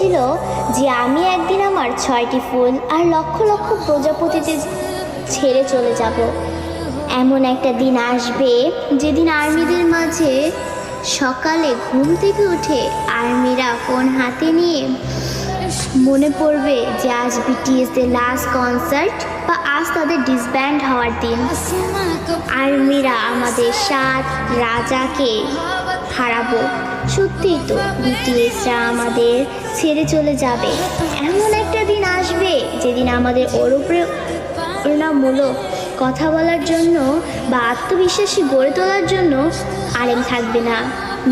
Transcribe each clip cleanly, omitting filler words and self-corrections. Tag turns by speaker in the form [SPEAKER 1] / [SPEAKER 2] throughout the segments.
[SPEAKER 1] বলেছিল যে আমি একদিন আমার 6টি ফুল আর লক্ষ লক্ষ প্রজাপতিতে ছেড়ে চলে যাব। এমন একটা দিন আসবে যেদিন আর্মিদের মাঝে সকালে ঘুম থেকে উঠে আর্মিরা ফোন হাতে নিয়ে মনে পড়বে যে আজ বিটিএসদের লাস্ট কনসার্ট বা আজ তাদের ডিসব্যান্ড হওয়ার দিন। আর্মিরা আমাদের 7 রাজাকে হারাবো। সত্যিই তো বিটিএসরা আমাদের ছেড়ে চলে যাবে। এমন একটা দিন আসবে যেদিন আমাদের অনুপ্রেরণামূলক কথা বলার জন্য বা আত্মবিশ্বাসী গড়ে তোলার জন্য আলেম থাকবে না,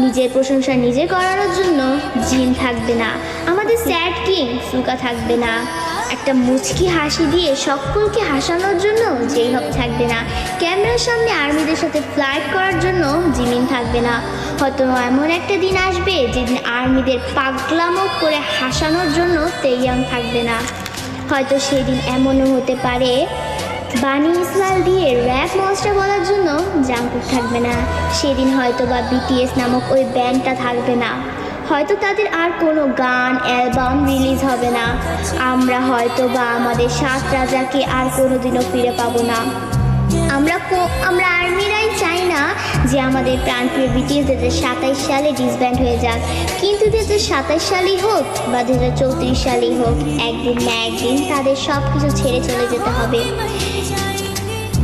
[SPEAKER 1] নিজের প্রশংসা নিজে করানোর জন্য জিন থাকবে না, আমাদের স্যাড কিং সুকা থাকবে না, একটা মুচকি হাসি দিয়ে সকলকে হাসানোর জন্য যেই হোক থাকবে না, ক্যামেরার সামনে আর্মিদের সাথে ফ্লাইট করার জন্য জিমিন থাকবে না। হয়তো এমন একটা দিন আসবে যেদিন আর্মিদের পাগলামো করে হাসানোর জন্য তেইয়াং থাকবে না। হয়তো সেদিন এমনও হতে পারে বানি ইসমাইল দিয়ে র্যাপ মনস্টার বলার জন্য জাঙ্কুক থাকবে না। সেদিন হয়তো বা বিটিএস নামক ওই ব্যান্ডটা থাকবে না। হয়তো তাদের আর কোনো গান অ্যালবাম রিলিজ হবে না। আমরা হয়তো বা আমাদের 7 রাজাকে আর কোনোদিনও ফিরে পাবো না। আমরা আর্মিরাই চাই না যে আমাদের প্রাণপ্রিয় বিটিএস 2027 সালে ডিসব্যান্ড হয়ে যাক, কিন্তু 2027 সালেই হোক বা 2034 সালেই হোক, একদিন না একদিন তাদের সব কিছু ছেড়ে চলে যেতে হবে।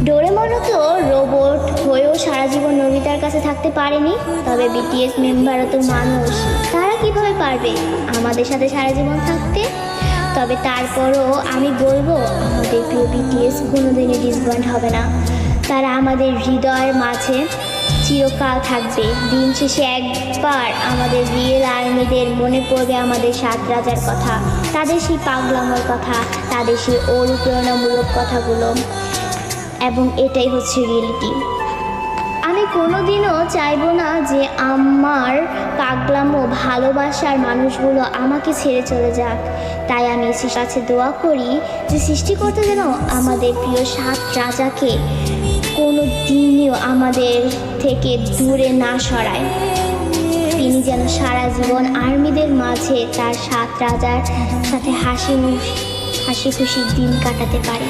[SPEAKER 1] ডোরেমনও তো রোবট হয়েও সারা জীবন নোবিতার কাছে থাকতে পারেনি, তবে বিটিএস মেম্বারও তো মানুষ, তারা কিভাবে পারবে আমাদের সাথে সারা জীবন থাকতে? তবে তারপরও আমি বলবো আমাদের প্রিয় বিটিএস কোনোদিনই ডিসব্যান্ড হবে না। তারা আমাদের হৃদয়ের মাঝে চিরকাল থাকবে। দিন শেষে একবার আমাদের রিয়েল আর্মিদের মনে পড়বে আমাদের 7 রাজার কথা, তাদের সেই পাগলামোর কথা, তাদের সেই অনুপ্রেরণামূলক কথাগুলো, এবং এটাই হচ্ছে রিয়েলিটি। আমি কোনোদিনও চাইবো না যে আমার পাগলামো ভালোবাসার মানুষগুলো আমাকে ছেড়ে চলে যাক। তাই আমি সৃষ্টির কাছে দোয়া করি যে সৃষ্টিকর্তা যেন আমাদের প্রিয় 7 রাজাকে কোনো দিনও আমাদের থেকে দূরে না সরায়। তিনি যেন সারা জীবন আর্মিদের মাঝে তার 7 রাজার সাথে হাসি খুশি দিন কাটাতে পারে।